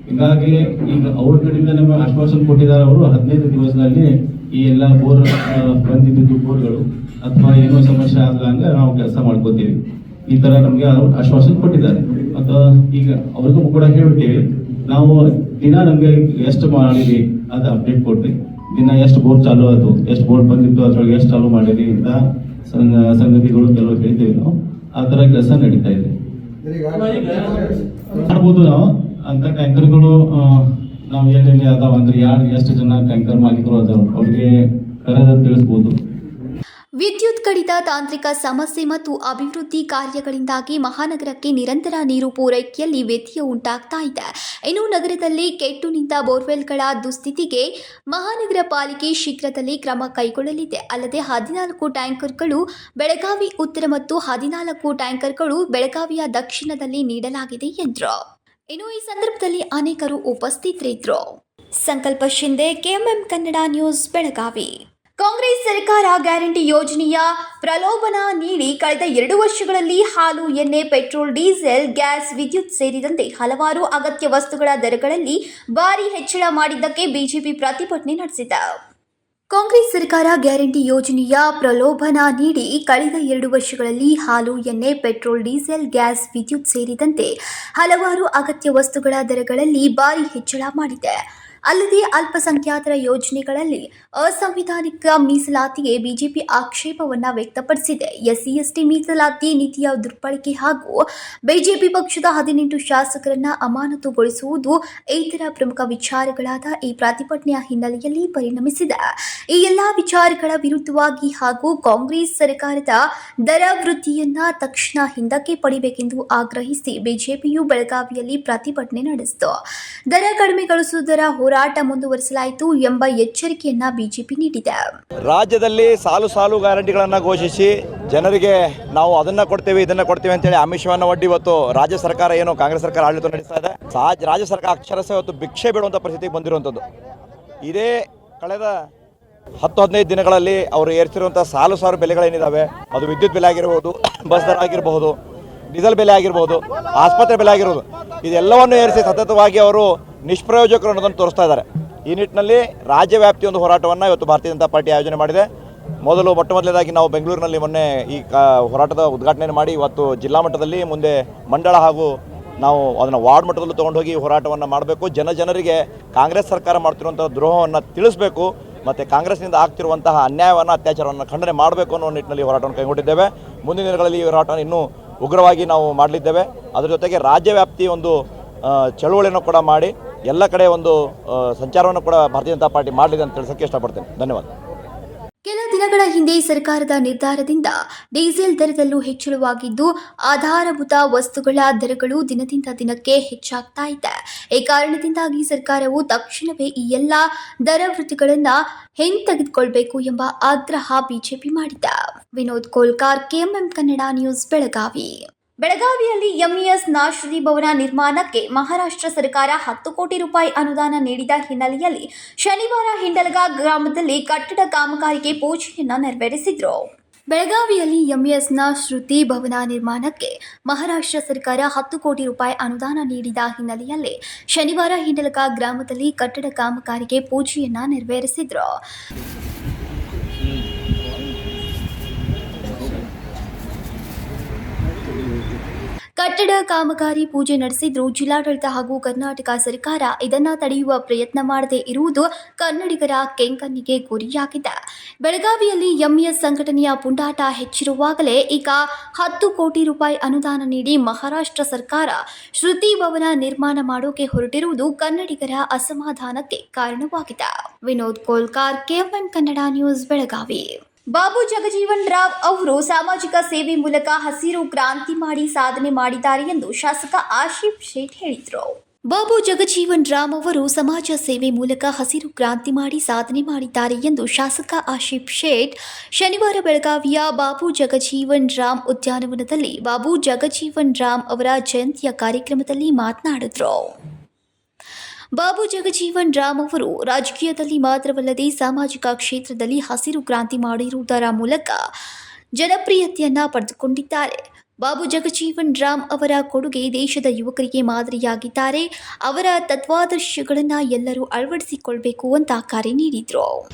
ಹೀಗಾಗಿ ಈಗ ಅವ್ರ ಕಡೆಯಿಂದ ನಮಗೆ ಆಶ್ವಾಸನೆ ಕೊಟ್ಟಿದ್ದಾರೆ. ಅವರು 15 ದಿವಸದಲ್ಲಿ ಈ ಎಲ್ಲ ಬೋರ್ ಬಂದಿದ್ದು ಬೋರ್ಗಳು ಅಥವಾ ಏನೋ ಸಮಸ್ಯೆ ಆಗಲಂಗೆ ನಾವು ಕೆಲಸ ಮಾಡ್ಕೋತೀವಿ, ಈ ಥರ ನಮಗೆ ಅವರು ಆಶ್ವಾಸನೆ ಕೊಟ್ಟಿದ್ದಾರೆ. ಮತ್ತು ಈಗ ಅವ್ರಿಗೂ ಕೂಡ ಹೇಳ್ಬಿಟ್ಟಿವಿ, ನಾವು ದಿನ ನಮಗೆ ಎಷ್ಟು ಮಾಡಿರಿ ಅದು ಅಪ್ಡೇಟ್ ಕೊಡ್ರಿ, ದಿನ ಎಷ್ಟು ಬೋರ್ ಚಾಲು ಆಯಿತು, ಎಷ್ಟು ಬೋರ್ ಬಂದಿತ್ತು, ಅದ್ರೊಳಗೆ ಎಷ್ಟು ಚಾಲು ಮಾಡಿರಿ ಅಂತ ಸಂಗತಿಗಳು ಕೆಲವು ಹೇಳ್ತೀವಿ. ನಾವು ಆ ಥರ ಕೆಲಸ ನಡೀತಾ ಇದೆ. ಮಾಡ್ಬೋದು ನಾವು ಅಂತ ಟ್ಯಾಂಕರ್ಗಳು ನಾವು ಎಲ್ಲೆಲ್ಲಿ ಅದಾವ ಅಂದ್ರೆ ಯಾರು ಎಷ್ಟು ಜನ ಟ್ಯಾಂಕರ್ ಮಾಲೀಕರು ಅದಾವ ಅವ್ರಿಗೆ ಕರೆದ ತಿಳಿಸ್ಬೋದು. ವಿದ್ಯುತ್ ಕಡಿತ, ತಾಂತ್ರಿಕ ಸಮಸ್ಯೆ ಮತ್ತು ಅಭಿವೃದ್ಧಿ ಕಾರ್ಯಗಳಿಂದಾಗಿ ಮಹಾನಗರಕ್ಕೆ ನಿರಂತರ ನೀರು ಪೂರೈಕೆಯಲ್ಲಿ ವ್ಯತ್ಯಯ ಉಂಟಾಗ್ತಾ ಇದೆ. ಇನ್ನು ನಗರದಲ್ಲಿ ಕೆಟ್ಟು ನಿಂತ ಬೋರ್ವೆಲ್ಗಳ ದುಸ್ಥಿತಿಗೆ ಮಹಾನಗರ ಪಾಲಿಕೆ ಶೀಘ್ರದಲ್ಲಿ ಕ್ರಮ ಕೈಗೊಳ್ಳಲಿದೆ. ಅಲ್ಲದೆ 14 ಟ್ಯಾಂಕರ್ಗಳು ಬೆಳಗಾವಿ ಉತ್ತರ ಮತ್ತು 14 ಟ್ಯಾಂಕರ್ಗಳು ಬೆಳಗಾವಿಯ ದಕ್ಷಿಣದಲ್ಲಿ ನೀಡಲಾಗಿದೆ ಎಂದರು. ಇನ್ನು ಈ ಸಂದರ್ಭದಲ್ಲಿ ಅನೇಕರು ಉಪಸ್ಥಿತರಿದ್ದರು. ಸಂಕಲ್ಪ ಶಿಂದೆ, ಕೆಎಂಎಂ ಕನ್ನಡ ನ್ಯೂಸ್, ಬೆಳಗಾವಿ. ಕಾಂಗ್ರೆಸ್ ಸರ್ಕಾರ ಗ್ಯಾರಂಟಿ ಯೋಜನೆಯ ಪ್ರಲೋಭನ ನೀಡಿ ಕಳೆದ 2 ವರ್ಷಗಳಲ್ಲಿ ಹಾಲು, ಎಣ್ಣೆ, ಪೆಟ್ರೋಲ್, ಡೀಸೆಲ್, ಗ್ಯಾಸ್, ವಿದ್ಯುತ್ ಸೇರಿದಂತೆ ಹಲವಾರು ಅಗತ್ಯ ವಸ್ತುಗಳ ದರಗಳಲ್ಲಿ ಭಾರಿ ಹೆಚ್ಚಳ ಮಾಡಿದ್ದಕ್ಕೆ ಬಿಜೆಪಿ ಪ್ರತಿಭಟನೆ ನಡೆಸಿದೆ. ಕಾಂಗ್ರೆಸ್ ಸರ್ಕಾರ ಗ್ಯಾರಂಟಿ ಯೋಜನೆಯ ಪ್ರಲೋಭನ ನೀಡಿ ಕಳೆದ 2 ವರ್ಷಗಳಲ್ಲಿ ಹಾಲು, ಎಣ್ಣೆ, ಪೆಟ್ರೋಲ್, ಡೀಸೆಲ್, ಗ್ಯಾಸ್, ವಿದ್ಯುತ್ ಸೇರಿದಂತೆ ಹಲವಾರು ಅಗತ್ಯ ವಸ್ತುಗಳ ದರಗಳಲ್ಲಿ ಭಾರಿ ಹೆಚ್ಚಳ ಮಾಡಿದೆ. ಅಲ್ಲದೆ ಅಲ್ಪಸಂಖ್ಯಾತರ ಯೋಜನೆಗಳಲ್ಲಿ ಅಸಂವಿಧಾನಿಕ ಮೀಸಲಾತಿಗೆ ಬಿಜೆಪಿ ಆಕ್ಷೇಪವನ್ನು ವ್ಯಕ್ತಪಡಿಸಿದೆ. ಎಸ್ಸಿ ಎಸ್ಟಿ ಮೀಸಲಾತಿ ನೀತಿಯ ದುರ್ಬಳಕೆ ಹಾಗೂ ಬಿಜೆಪಿ ಪಕ್ಷದ 18 ಶಾಸಕರನ್ನ ಅಮಾನತುಗೊಳಿಸುವುದು ಇತರ ಪ್ರಮುಖ ವಿಚಾರಗಳಾದ ಈ ಪ್ರತಿಭಟನೆಯ ಹಿನ್ನೆಲೆಯಲ್ಲಿ ಪರಿಣಮಿಸಿದೆ. ಈ ಎಲ್ಲಾ ವಿಚಾರಗಳ ವಿರುದ್ಧವಾಗಿ ಹಾಗೂ ಕಾಂಗ್ರೆಸ್ ಸರ್ಕಾರದ ದರ ವೃದ್ಧಿಯನ್ನ ತಕ್ಷಣ ಹಿಂದಕ್ಕೆ ಪಡೆಯಬೇಕೆಂದು ಆಗ್ರಹಿಸಿ ಬಿಜೆಪಿಯು ಬೆಳಗಾವಿಯಲ್ಲಿ ಪ್ರತಿಭಟನೆ ನಡೆಸಿತು. ದರ ಕಡಿಮೆಗೊಳಿಸುವುದರ ಹೋರಾಟ ಮುಂದುವರಿಸಲಾಯಿತು ಎಂಬ ಎಚ್ಚರಿಕೆಯನ್ನ ಬಿಜೆಪಿ ನೀಡಿದೆ. ರಾಜ್ಯದಲ್ಲಿ ಸಾಲು ಗ್ಯಾರಂಟಿಗಳನ್ನು ಘೋಷಿಸಿ ಜನರಿಗೆ ನಾವು ಅದನ್ನ ಕೊಡ್ತೇವೆ ಇದನ್ನ ಕೊಡ್ತೇವೆ ಅಂತೇಳಿ ಆಮಿಷವನ್ನು ಒಡ್ಡಿ ಇವತ್ತು ರಾಜ್ಯ ಸರ್ಕಾರ ಏನು ಕಾಂಗ್ರೆಸ್ ಸರ್ಕಾರ ಆಡಳಿತ ನಡೆಸ್ತಾ ಇದೆ. ರಾಜ್ಯ ಸರ್ಕಾರ ಅಕ್ಷರಶಃ ಇವತ್ತು ಭಿಕ್ಷೆ ಬೇಡುವಂಥ ಪರಿಸ್ಥಿತಿಗೆ ಬಂದಿರುವಂಥದ್ದು. ಇದೇ ಕಳೆದ 10-15 ದಿನಗಳಲ್ಲಿ ಅವರು ಏರಿಸಿರುವಂಥ ಸಾಲು ಬೆಲೆಗಳೇನಿದ್ದಾವೆ, ಅದು ವಿದ್ಯುತ್ ಬೆಲೆ ಆಗಿರ್ಬೋದು, ಬಸ್ ದರ ಆಗಿರಬಹುದು, ಡೀಸೆಲ್ ಬೆಲೆ ಆಗಿರ್ಬೋದು, ಆಸ್ಪತ್ರೆ ಬೆಲೆ ಆಗಿರ್ಬೋದು, ಇದೆಲ್ಲವನ್ನು ಏರಿಸಿ ಸತತವಾಗಿ ಅವರು ನಿಷ್ಪ್ರಯೋಜಕರು ಅನ್ನೋದನ್ನು ತೋರಿಸ್ತಾ ಇದ್ದಾರೆ. ಈ ನಿಟ್ಟಿನಲ್ಲಿ ರಾಜ್ಯ ವ್ಯಾಪ್ತಿ ಒಂದು ಹೋರಾಟವನ್ನು ಇವತ್ತು ಭಾರತೀಯ ಜನತಾ ಪಾರ್ಟಿ ಆಯೋಜನೆ ಮಾಡಿದೆ. ಮೊದಲನೇದಾಗಿ ನಾವು ಬೆಂಗಳೂರಿನಲ್ಲಿ ಮೊನ್ನೆ ಈ ಹೋರಾಟದ ಉದ್ಘಾಟನೆ ಮಾಡಿ ಇವತ್ತು ಜಿಲ್ಲಾ ಮಟ್ಟದಲ್ಲಿ, ಮುಂದೆ ಮಂಡಳ ಹಾಗೂ ನಾವು ಅದನ್ನು ವಾರ್ಡ್ ಮಟ್ಟದಲ್ಲೂ ತೊಗೊಂಡೋಗಿ ಹೋರಾಟವನ್ನು ಮಾಡಬೇಕು. ಜನರಿಗೆ ಕಾಂಗ್ರೆಸ್ ಸರ್ಕಾರ ಮಾಡ್ತಿರುವಂಥ ದ್ರೋಹವನ್ನು ತಿಳಿಸಬೇಕು ಮತ್ತು ಕಾಂಗ್ರೆಸ್ನಿಂದ ಆಗ್ತಿರುವಂತಹ ಅನ್ಯಾಯವನ್ನು, ಅತ್ಯಾಚಾರವನ್ನು ಖಂಡನೆ ಮಾಡಬೇಕು ಅನ್ನೋ ನಿಟ್ಟಿನಲ್ಲಿ ಹೋರಾಟವನ್ನು ಕೈಗೊಂಡಿದ್ದೇವೆ. ಮುಂದಿನ ದಿನಗಳಲ್ಲಿ ಈ ಹೋರಾಟವನ್ನು ಇನ್ನೂ ಉಗ್ರವಾಗಿ ನಾವು ಮಾಡಲಿದ್ದೇವೆ. ಅದರ ಜೊತೆಗೆ ರಾಜ್ಯ ವ್ಯಾಪ್ತಿ ಒಂದು ಚಳುವಳಿಯನ್ನು ಕೂಡ ಮಾಡಿ ಎಲ್ಲ ಕಡೆ ಒಂದು ಸಂಚಾರವನ್ನು ಕೂಡ ಭಾರತೀಯ ಜನತಾ ಪಾರ್ಟಿ ಮಾಡಲಿದೆ ಅಂತ ತಿಳಿಸೋಕ್ಕೆ ಇಷ್ಟಪಡ್ತೇನೆ. ಧನ್ಯವಾದ. ಕೆಲ ದಿನಗಳ ಹಿಂದೆ ಸರ್ಕಾರದ ನಿರ್ಧಾರದಿಂದ ಡೀಸೆಲ್ ದರದಲ್ಲೂ ಹೆಚ್ಚಳವಾಗಿದ್ದು, ಆಧಾರಭೂತ ವಸ್ತುಗಳ ದರಗಳು ದಿನದಿಂದ ದಿನಕ್ಕೆ ಹೆಚ್ಚಾಗ್ತಾ ಇದೆ. ಈ ಕಾರಣದಿಂದಾಗಿ ಸರ್ಕಾರವು ತಕ್ಷಣವೇ ಈ ಎಲ್ಲ ದರ ವೃದ್ಧಿಗಳನ್ನು ಹಿಂತೆಗೆದುಕೊಳ್ಬೇಕು ಎಂಬ ಆಗ್ರಹ ಬಿಜೆಪಿ ಮಾಡಿದೆ. Vinod Kolkar, KMM Kannada news, Belagavi. ಬೆಳಗಾವಿಯಲ್ಲಿ ಎಂಇಎಸ್ ಶ್ರುತಿ ಭವನ ನಿರ್ಮಾಣಕ್ಕೆ ಮಹಾರಾಷ್ಟ್ರ ಸರ್ಕಾರ 10 ಕೋಟಿ ರೂಪಾಯಿ ಅನುದಾನ ನೀಡಿದ ಹಿನ್ನೆಲೆಯಲ್ಲಿ ಶನಿವಾರ ಹಿಂಡಲಗ ಗ್ರಾಮದಲ್ಲಿ ಕಟ್ಟಡ ಕಾಮಗಾರಿಗೆ ಪೂಜೆಯನ್ನ ನೆರವೇರಿಸಿದರು. ಬೆಳಗಾವಿಯಲ್ಲಿ ಎಂಇಎಸ್ ಶ್ರುತಿ ಭವನ ನಿರ್ಮಾಣಕ್ಕೆ ಮಹಾರಾಷ್ಟ್ರ ಸರ್ಕಾರ 10 ಕೋಟಿ ರೂಪಾಯಿ ಅನುದಾನ ನೀಡಿದ ಹಿನ್ನೆಲೆಯಲ್ಲಿ ಶನಿವಾರ ಹಿಂಡಲಗ ಗ್ರಾಮದಲ್ಲಿ ಕಟ್ಟಡ ಕಾಮಗಾರಿಗೆ ಪೂಜೆಯನ್ನ ನೆರವೇರಿಸಿದರು. ಕಟ್ಟಡ ಕಾಮಗಾರಿ ಪೂಜೆ ನಡೆಸಿದ್ರು. ಜಿಲ್ಲಾಡಳಿತ ಹಾಗೂ ಕರ್ನಾಟಕ ಸರ್ಕಾರ ಇದನ್ನು ತಡೆಯುವ ಪ್ರಯತ್ನ ಮಾಡದೇ ಇರುವುದು ಕನ್ನಡಿಗರ ಕೆಂಕಣ್ಣಿಗೆ ಗುರಿಯಾಗಿದೆ. ಬೆಳಗಾವಿಯಲ್ಲಿ ಎಂಇಎಸ್ ಸಂಘಟನೆಯ ಪುಂಡಾಟ ಹೆಚ್ಚಿರುವಾಗಲೇ ಈಗ 10 ಕೋಟಿ ರೂಪಾಯಿ ಅನುದಾನ ನೀಡಿ ಮಹಾರಾಷ್ಟ್ರ ಸರ್ಕಾರ ಶ್ರುತಿ ಭವನ ನಿರ್ಮಾಣ ಮಾಡೋಕೆ ಹೊರಟಿರುವುದು ಕನ್ನಡಿಗರ ಅಸಮಾಧಾನಕ್ಕೆ ಕಾರಣವಾಗಿದೆ. Vinod Kolkar, KMM Kannada news, Belagavi. ಬಾಬು ಜಗಜೀವನ್ ರಾವ್ ಅವರು ಸಾಮಾಜಿಕ ಸೇವೆ ಮೂಲಕ ಹಸಿರು ಕ್ರಾಂತಿ ಮಾಡಿ ಸಾಧನೆ ಮಾಡಿದ್ದಾರೆ ಎಂದು ಶಾಸಕ ಆಶೀಫ್ ಶೇಟ್ ಹೇಳಿದರು. ಬಾಬು ಜಗಜೀವನ್ ರಾಮ್ ಅವರು ಸಮಾಜ ಸೇವೆ ಮೂಲಕ ಹಸಿರು ಕ್ರಾಂತಿ ಮಾಡಿ ಸಾಧನೆ ಮಾಡಿದ್ದಾರೆ ಎಂದು ಶಾಸಕ ಆಶೀಫ್ ಶೇಟ್ ಶನಿವಾರ ಬೆಳಗಾವಿಯ ಬಾಬು ಜಗಜೀವನ್ ರಾಮ್ ಉದ್ಯಾನವನದಲ್ಲಿ ಬಾಬು ಜಗಜೀವನ್ ರಾಮ್ ಅವರ ಜಯಂತಿಯ ಕಾರ್ಯಕ್ರಮದಲ್ಲಿ ಮಾತನಾಡಿದರು. ಬಾಬು ಜಗಜೀವನ್ ರಾಮ್ ಅವರು ರಾಜಕೀಯದಲ್ಲಿ ಮಾತ್ರವಲ್ಲದೆ ಸಾಮಾಜಿಕ ಕ್ಷೇತ್ರದಲ್ಲಿ ಹಸಿರು ಕ್ರಾಂತಿ ಮಾಡಿರುವುದರ ಮೂಲಕ ಜನಪ್ರಿಯತೆಯನ್ನ ಪಡೆದುಕೊಂಡಿದ್ದಾರೆ. ಬಾಬು ಜಗಜೀವನ್ ರಾಮ್ ಅವರ ಕೊಡುಗೆ ದೇಶದ ಯುವಕರಿಗೆ ಮಾದರಿಯಾಗಿದ್ದಾರೆ. ಅವರ ತತ್ವಾದರ್ಶಗಳನ್ನು ಎಲ್ಲರೂ ಅಳವಡಿಸಿಕೊಳ್ಳಬೇಕು ಅಂತ ಕರೆ ನೀಡಿದರು.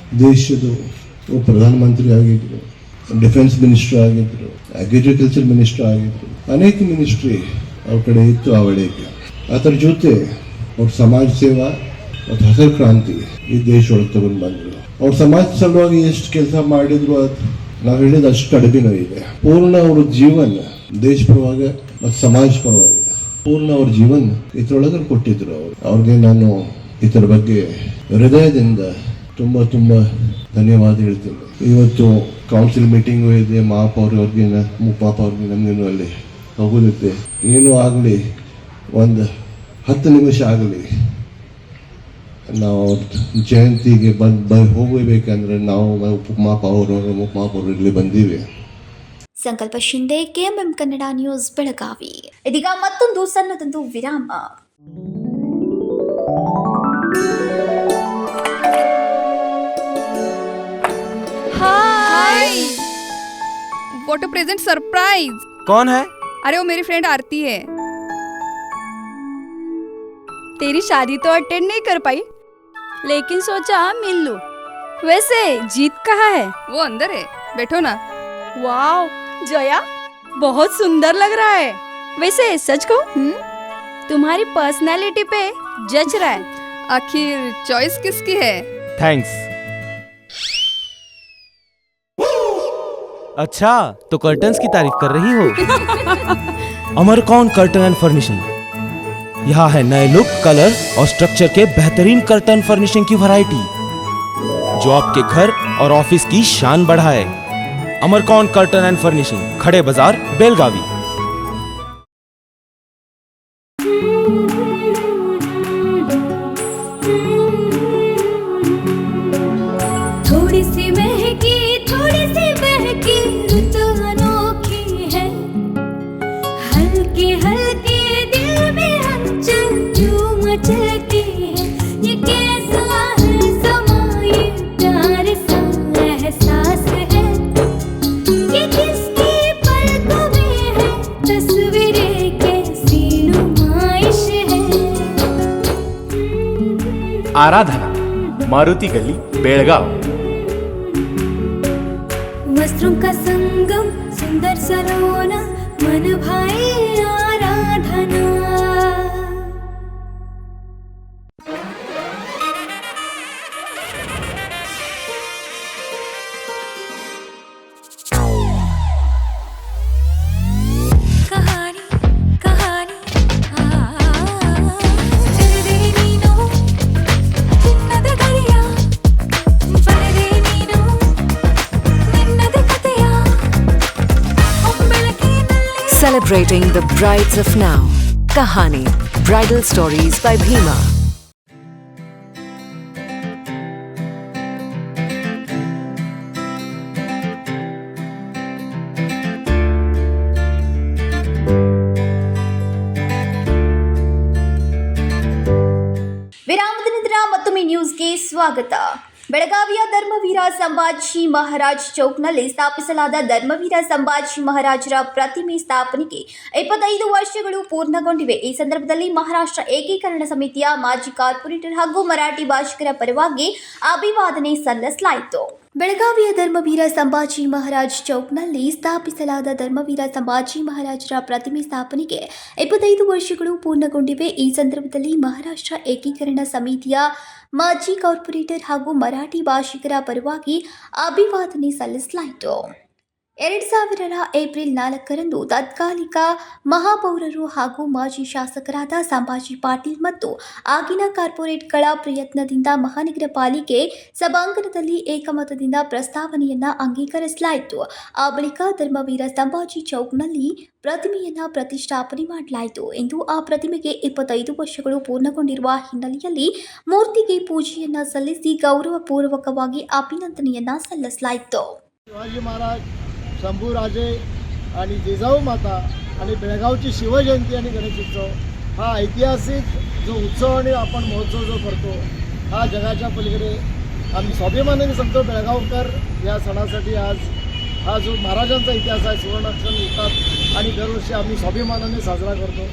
ದೇಶದ ಪ್ರಧಾನಮಂತ್ರಿ ಆಗಿದ್ರು, ಡಿಫೆನ್ಸ್ ಮಿನಿಸ್ಟರ್ ಆಗಿದ್ರು, ಅಗ್ರಿಕಲ್ಚರ್ ಮಿನಿಸ್ಟರ್ ಆಗಿದ್ರು, ಅನೇಕ ಮಿನಿಸ್ಟ್ರಿ ಅವ್ರ ಕಡೆ ಇತ್ತು. ಅವಳಿಗೆ ಅದರ ಜೊತೆ ಅವ್ರ ಸಮಾಜ ಸೇವಾ ಮತ್ತು ಹಸಿರು ಕ್ರಾಂತಿ ಈ ದೇಶ ಒಳಗೆ ತಗೊಂಡು ಬಂದರು. ಅವ್ರ ಸಮಾಜ ಸಲುವಾಗಿ ಎಷ್ಟು ಕೆಲಸ ಮಾಡಿದ್ರು ಅದು ನಾವು ಹೇಳಿದ ಅಷ್ಟು ಕಡಿಮೆನೂ ಇದೆ. ಪೂರ್ಣ ಅವ್ರ ಜೀವನ ದೇಶ ಪರವಾಗಿ ಮತ್ತು ಸಮಾಜ ಪರವಾಗಿ ಪೂರ್ಣ ಅವ್ರ ಜೀವನ ಇದ್ರೊಳಗೆ ಕೊಟ್ಟಿದ್ರು. ಅವ್ರಿಗೆ ನಾನು ಇದರ ಬಗ್ಗೆ ಹೃದಯದಿಂದ ತುಂಬ ಧನ್ಯವಾದ ಹೇಳ್ತೀನಿ. ಇವತ್ತು ಕೌನ್ಸಿಲ್ ಮೀಟಿಂಗು ಇದೆ, ಮಹಾಪೌರವ್ರಿಗೆ ಮುಖ್ಯಮಹಾಪೌರ್ಗೆ ನಮಗೇನು ಅಲ್ಲಿ ಹೋಗೋದಿದೆ. ಏನೂ ಆಗಲಿ, ಒಂದು 10 ನಿಮಿಷ ಆಗಲಿ ನಾವು ಜಯಂತಿಗೆ ಹೋಗಬೇಕಂದ್ರೆ ನಾವು ಉಪಮಹಾಪೌರ ಇಲ್ಲಿ ಬಂದೀವಿ. ಸಂಕಲ್ಪ ಶಿಂದೆ, ಕೆಎಂಎಂ ಕನ್ನಡ ನ್ಯೂಸ್, ಬೆಳಗಾವಿ. ಇದೀಗ ಮತ್ತೊಂದು ಸಣ್ಣದೊಂದು ವಿರಾಮ. हाय, व्हाट अ प्रेजेंट सरप्राइज। कौन है? अरे वो मेरी फ्रेंड आरती है। तेरी शादी तो अटेंड नहीं कर पाई, लेकिन सोचा मिल लूं। वैसे जीत कहाँ है? वो अंदर है, बैठो ना। वाओ जया, बहुत सुंदर लग रहा है। वैसे सच कहूं, तुम्हारी पर्सनालिटी पे जज रहा है। आखिर चॉइस किसकी है? थैंक्स। अच्छा, तो कर्टन्स की तारीफ कर रही हो? अमरकौन कर्टन एंड फर्निशिंग। यहाँ है नए लुक, कलर और स्ट्रक्चर के बेहतरीन कर्टन फर्निशिंग की वैरायटी जो आपके घर और ऑफिस की शान बढ़ाए। अमरकौन कर्टन एंड फर्निशिंग, खड़े बाजार, बेलगावी। थोड़ी सी महकी, थोड़ी सी बहकी, ऋतु अनोखी है। हल्के हल्के दिल में हलचल जो मचलती है। ये कैसा है समा, ये प्यार सा आराधना, मारुति गली, बेळगाव. वस्त्रों का संगम, सुंदर सलोना, मन भाए आराधना. Celebrating the brides of now. Kahani, Bridal Stories by Bhima. ವಿರಾಮದ ನಂತರ ಮತ್ತೊಮ್ಮೆ ನ್ಯೂಸ್ಗೆ ಸ್ವಾಗತ. ಬೆಳಗಾವಿಯ ಧರ್ಮವೀರ ಸಂಭಾಜಿ ಮಹಾರಾಜ್ ಚೌಕ್ನಲ್ಲಿ ಸ್ಥಾಪಿಸಲಾದ ಧರ್ಮವೀರ ಸಂಭಾಜಿ ಮಹಾರಾಜರ ಪ್ರತಿಮೆ ಸ್ಥಾಪನೆಗೆ 25 ವರ್ಷಗಳು ಪೂರ್ಣಗೊಂಡಿವೆ. ಈ ಸಂದರ್ಭದಲ್ಲಿ ಮಹಾರಾಷ್ಟ್ರ ಏಕೀಕರಣ ಸಮಿತಿಯ ಮಾಜಿ ಕಾರ್ಪೊರೇಟರ್ ಹಾಗೂ ಮರಾಠಿ ಭಾಷಿಕರ ಪರವಾಗಿ ಅಭಿವಾದನೆ ಸಲ್ಲಿಸಲಾಯಿತು. ಬೆಳಗಾವಿಯ ಧರ್ಮವೀರ ಸಂಭಾಜಿ ಮಹಾರಾಜ್ ಚೌಕ್ನಲ್ಲಿ ಸ್ಥಾಪಿಸಲಾದ ಧರ್ಮವೀರ ಸಂಭಾಜಿ ಮಹಾರಾಜರ ಪ್ರತಿಮೆ ಸ್ಥಾಪನೆಗೆ 25 ವರ್ಷಗಳು ಪೂರ್ಣಗೊಂಡಿವೆ. ಈ ಸಂದರ್ಭದಲ್ಲಿ ಮಹಾರಾಷ್ಟ್ರ ಏಕೀಕರಣ ಸಮಿತಿಯ ಮಾಜಿ ಕಾರ್ಪೊರೇಟರ್ ಹಾಗೂ ಮರಾಠಿ ಭಾಷಿಕರ ಪರವಾಗಿ ಅಭಿವಾದನೆ ಸಲ್ಲಿಸಲಾಯಿತು. 2000 ಏಪ್ರಿಲ್ 4ರಂದು ತತ್ಕಾಲಿಕ ಮಹಾಪೌರರು ಹಾಗೂ ಮಾಜಿ ಶಾಸಕರಾದ ಸಂಭಾಜಿ ಪಾಟೀಲ್ ಮತ್ತು ಆಗಿನ ಕಾರ್ಪೊರೇಟ್ಗಳ ಪ್ರಯತ್ನದಿಂದ ಮಹಾನಗರ ಪಾಲಿಕೆ ಸಭಾಂಗಣದಲ್ಲಿ ಏಕಮತದಿಂದ ಪ್ರಸ್ತಾವನೆಯನ್ನ ಅಂಗೀಕರಿಸಲಾಯಿತು. ಆ ಬಳಿಕ ಧರ್ಮವೀರ ಸಂಭಾಜಿ ಚೌಕ್ನಲ್ಲಿ ಪ್ರತಿಮೆಯನ್ನ ಪ್ರತಿಷ್ಠಾಪನೆ ಮಾಡಲಾಯಿತು ಎಂದು ಆ ಪ್ರತಿಮೆಗೆ 25 ವರ್ಷಗಳು ಪೂರ್ಣಗೊಂಡಿರುವ ಹಿನ್ನೆಲೆಯಲ್ಲಿ ಮೂರ್ತಿಗೆ ಪೂಜೆಯನ್ನ ಸಲ್ಲಿಸಿ ಗೌರವಪೂರ್ವಕವಾಗಿ ಅಭಿನಂದನೆಯನ್ನ ಸಲ್ಲಿಸಲಾಯಿತು. शंभूराजे आणि जिजाऊ माता आणि बेळगावची शिवजयंती आणि गणेश उत्सव हा ऐतिहासिक जो उत्सव आणि आपण महोत्सव जो करतो हा जगाच्या पलीकडे आम्ही स्वाभिमानाने सांगतो. बेळगावकर या सणासाठी आज हा जो महाराजांचा इतिहास आहे सुवर्णाक्षर लिहितात आणि दरवर्षी आम्ही स्वाभिमानाने साजरा करतो.